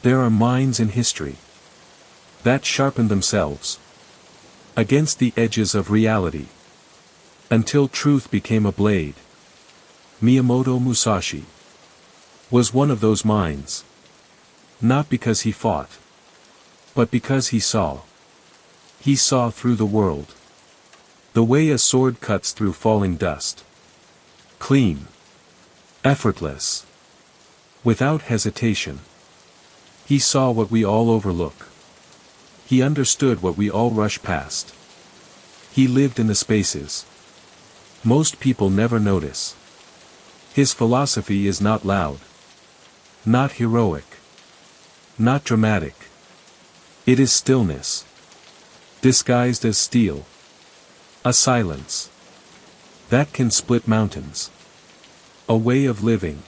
There are minds in history that sharpened themselves against the edges of reality until truth became a blade. Miyamoto Musashi was one of those minds. Not because he fought, but because he saw. He saw through the world. The way a sword cuts through falling dust. Clean. Effortless. Without hesitation. He saw what we all overlook. He understood what we all rush past. He lived in the spaces most people never notice. His philosophy is not loud. Not heroic. Not dramatic. It is stillness, disguised as steel. A silence that can split mountains. A way of living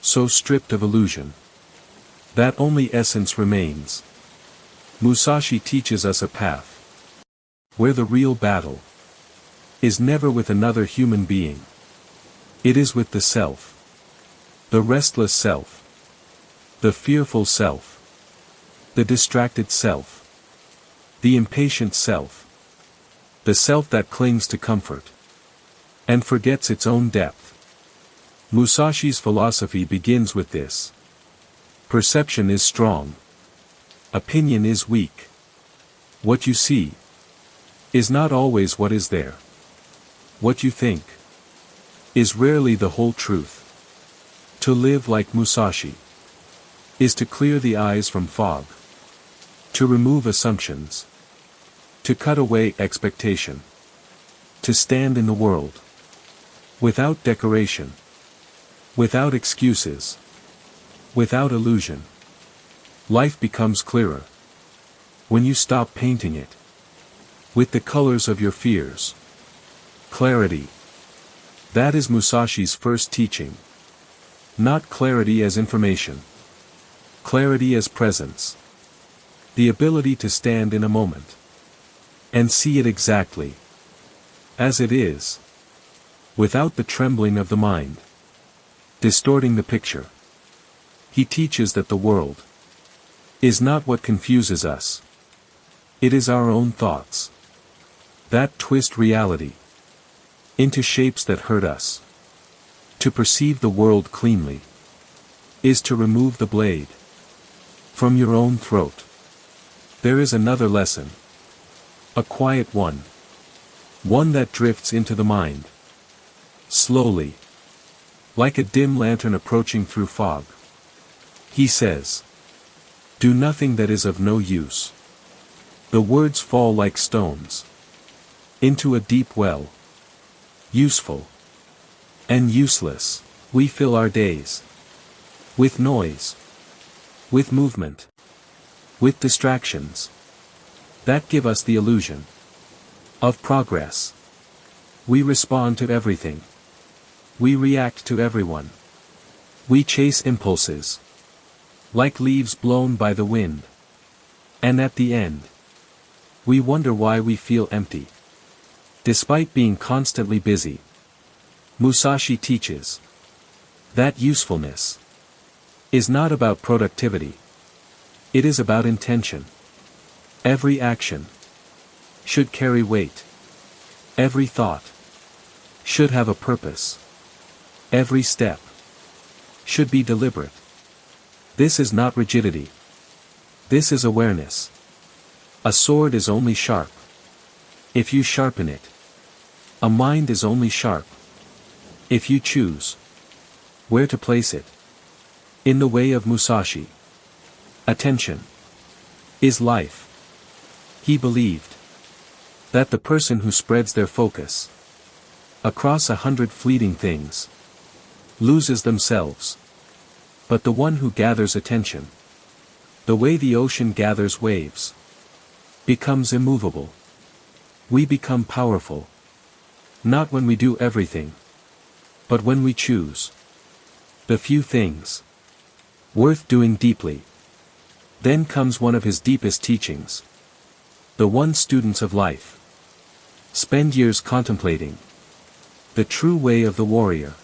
so stripped of illusion that only essence remains. Musashi teaches us a path where the real battle is never with another human being. It is with the self. The restless self. The fearful self. The distracted self. The impatient self. The self that clings to comfort and forgets its own depth. Musashi's philosophy begins with this. Perception is strong. Opinion is weak. What you see is not always what is there. What you think is rarely the whole truth. To live like Musashi is to clear the eyes from fog. To remove assumptions. To cut away expectation. To stand in the world without decoration. Without excuses. Without illusion. Life becomes clearer when you stop painting it with the colors of your fears. Clarity. That is Musashi's first teaching. Not clarity as information. Clarity as presence. The ability to stand in a moment and see it exactly as it is, without the trembling of the mind distorting the picture. He teaches that the world is not what confuses us. It is our own thoughts that twist reality into shapes that hurt us. To perceive the world cleanly is to remove the blade from your own throat. There is another lesson. A quiet one. One that drifts into the mind. Slowly. Like a dim lantern approaching through fog. He says, do nothing that is of no use. The words fall like stones into a deep well. Useful and useless, we fill our days with noise, with movement, with distractions that give us the illusion of progress. We respond to everything. We react to everyone. We chase impulses like leaves blown by the wind. And at the end, we wonder why we feel empty despite being constantly busy. Musashi teaches that usefulness is not about productivity. It is about intention. Every action should carry weight. Every thought should have a purpose. Every step should be deliberate. This is not rigidity. This is awareness. A sword is only sharp if you sharpen it. A mind is only sharp if you choose where to place it. In the way of Musashi, attention is life. He believed that the person who spreads their focus across 100 fleeting things loses themselves. But the one who gathers attention, the way the ocean gathers waves, becomes immovable. We become powerful. Not when we do everything, but when we choose the few things worth doing deeply. Then comes one of his deepest teachings. The one students of life spend years contemplating. The true way of the warrior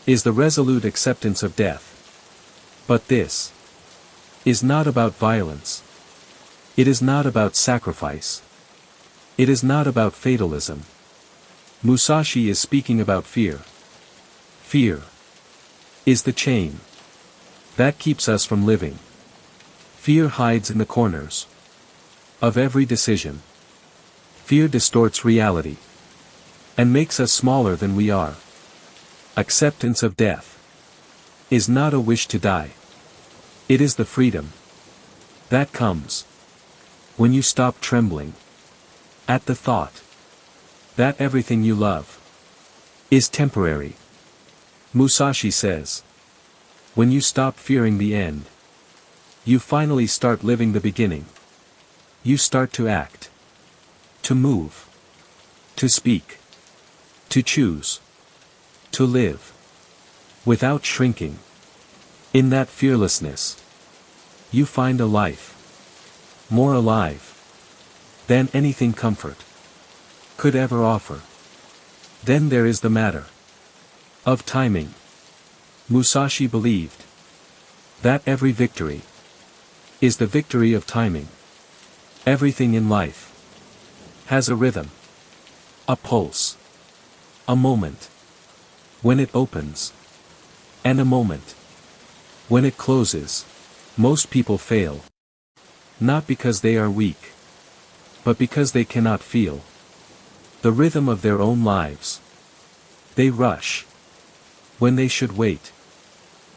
is the resolute acceptance of death. But this is not about violence. It is not about sacrifice. It is not about fatalism. Musashi is speaking about fear. Fear is the chain that keeps us from living. Fear hides in the corners of every decision. Fear distorts reality and makes us smaller than we are. Acceptance of death is not a wish to die. It is the freedom that comes when you stop trembling at the thought that everything you love is temporary. Musashi says, when you stop fearing the end, you finally start living the beginning. You start to act, to move, to speak, to choose, to live, without shrinking. In that fearlessness, you find a life more alive than anything comfort could ever offer. Then there is the matter of timing. Musashi believed that every victory is the victory of timing. Everything in life has a rhythm, a pulse, a moment when it opens, and a moment when it closes. Most people fail, not because they are weak, but because they cannot feel the rhythm of their own lives. They rush when they should wait.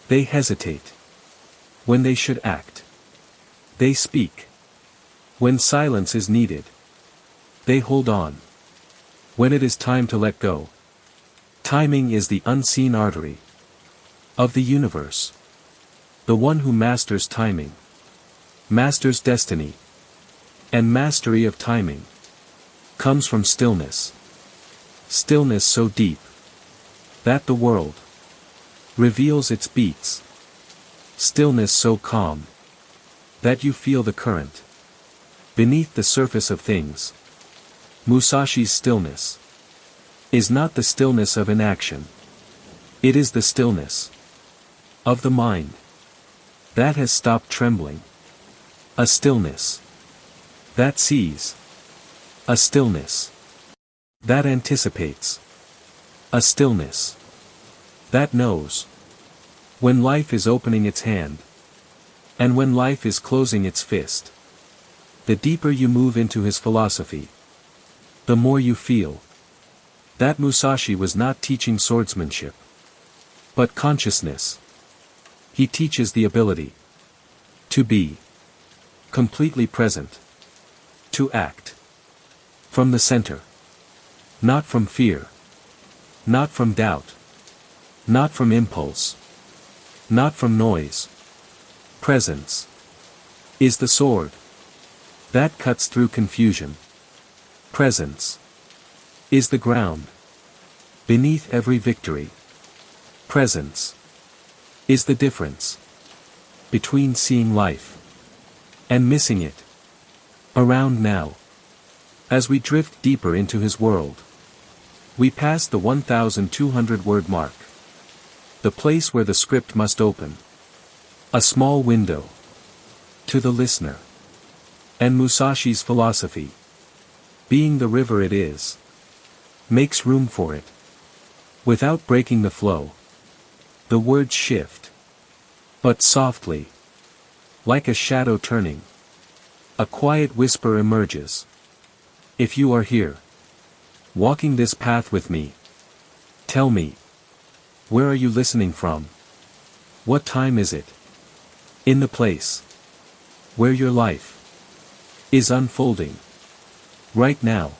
They hesitate when they should act. They speak when silence is needed. They hold on when it is time to let go. Timing is the unseen artery of the universe. The one who masters timing masters destiny. And mastery of timing comes from stillness. Stillness so deep that the world reveals its beats. Stillness so calm that you feel the current beneath the surface of things. Musashi's stillness is not the stillness of inaction. It is the stillness of the mind that has stopped trembling. A stillness that sees. A stillness that anticipates. A stillness that knows when life is opening its hand and when life is closing its fist. The deeper you move into his philosophy, the more you feel that Musashi was not teaching swordsmanship, but consciousness. He teaches the ability to be completely present, to act from the center, not from fear, not from doubt, not from impulse, not from noise. Presence is the sword that cuts through confusion. Presence is the ground beneath every victory. Presence is the difference between seeing life and missing it. Around now, as we drift deeper into his world, we pass the 1,200 word mark. The place where the script must open. A small window to the listener. And Musashi's philosophy, being the river it is, makes room for it. Without breaking the flow, the words shift, but softly, like a shadow turning. A quiet whisper emerges. If you are here, walking this path with me, tell me, where are you listening from? What time is it? In the place where your life is unfolding. Right now.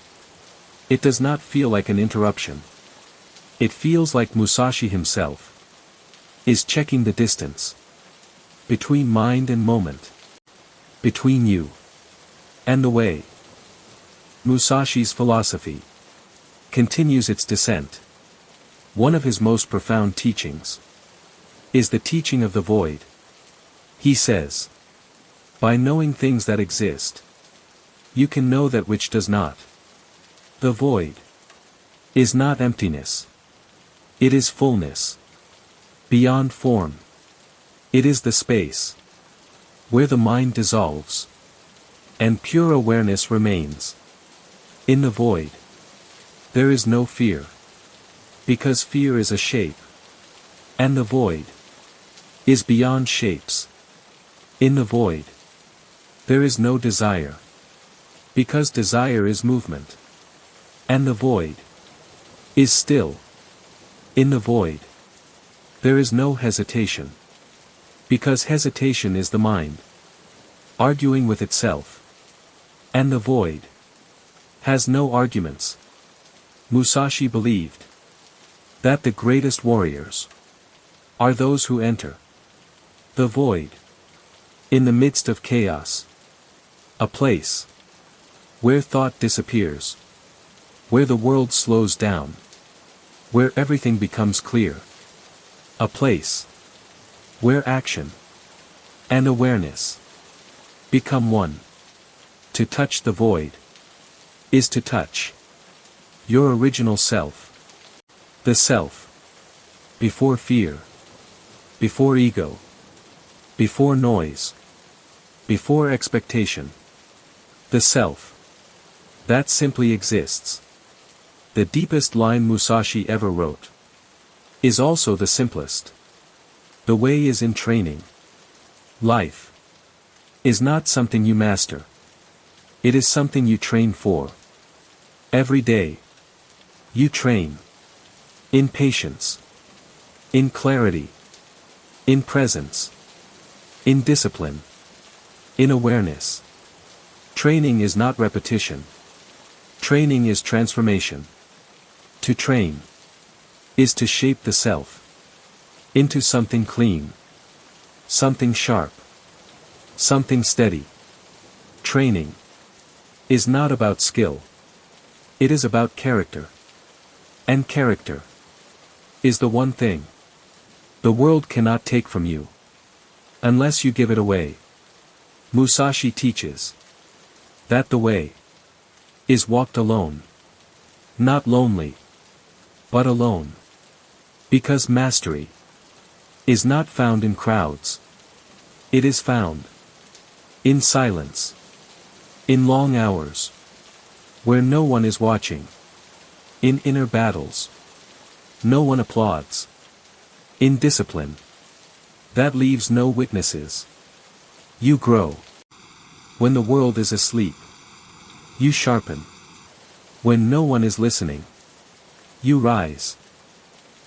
It does not feel like an interruption. It feels like Musashi himself is checking the distance between mind and moment, between you and the way. Musashi's philosophy continues its descent. One of his most profound teachings is the teaching of the void. He says, by knowing things that exist, you can know that which does not. The void is not emptiness. It is fullness. Beyond form. It is the space where the mind dissolves, and pure awareness remains. In the void, there is no fear, because fear is a shape, and the void is beyond shapes. In the void, there is no desire, because desire is movement, and the void is still. In the void, there is no hesitation, because hesitation is the mind arguing with itself, and the void has no arguments. Musashi believed that the greatest warriors are those who enter the void in the midst of chaos, a place where thought disappears, where the world slows down, where everything becomes clear, a place where action and awareness become one. To touch the void is to touch your original self, the self before fear, before ego, before noise, before expectation, the self that simply exists. The deepest line Musashi ever wrote is also the simplest. The way is in training. Life is not something you master. It is something you train for. Every day, you train. In patience. In clarity. In presence. In discipline. In awareness. Training is not repetition. Training is transformation. To train is to shape the self into something clean, something sharp, something steady. Training is not about skill. It is about character. And character is the one thing the world cannot take from you unless you give it away. Musashi teaches that the way is walked alone, not lonely, but alone. Because mastery is not found in crowds. It is found in silence, in long hours, where no one is watching, in inner battles no one applauds, in discipline that leaves no witnesses. You grow when the world is asleep. You sharpen when no one is listening. You rise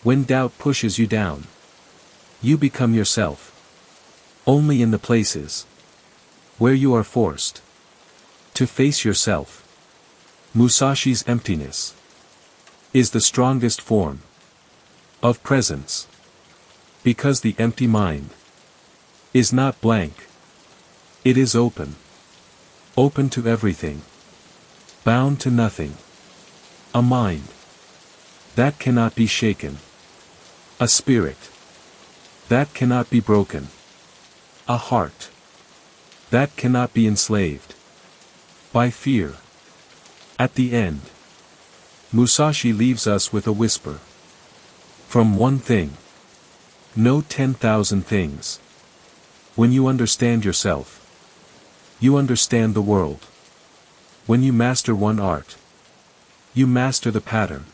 when doubt pushes you down. You become yourself only in the places where you are forced to face yourself. Musashi's emptiness is the strongest form of presence, because the empty mind is not blank. It is open. Open to everything. Bound to nothing. A mind that cannot be shaken. A spirit that cannot be broken. A heart that cannot be enslaved by fear. At the end, Musashi leaves us with a whisper. From one thing, know 10,000 things. When you understand yourself, you understand the world. When you master one art, you master the pattern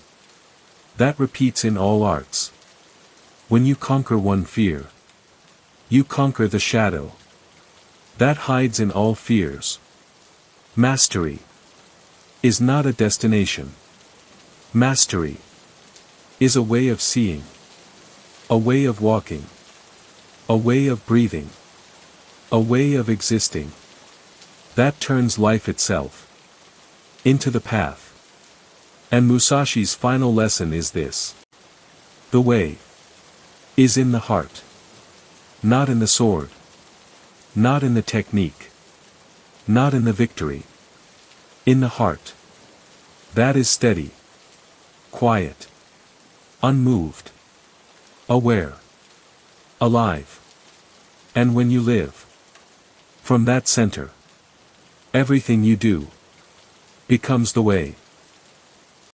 that repeats in all arts. When you conquer one fear, you conquer the shadow that hides in all fears. Mastery is not a destination. Mastery is a way of seeing, a way of walking, a way of breathing, a way of existing that turns life itself into the path. And Musashi's final lesson is this: the way is in the heart, not in the sword, not in the technique, not in the victory. In the heart that is steady, quiet, unmoved, aware, alive. And when you live from that center, everything you do becomes the way.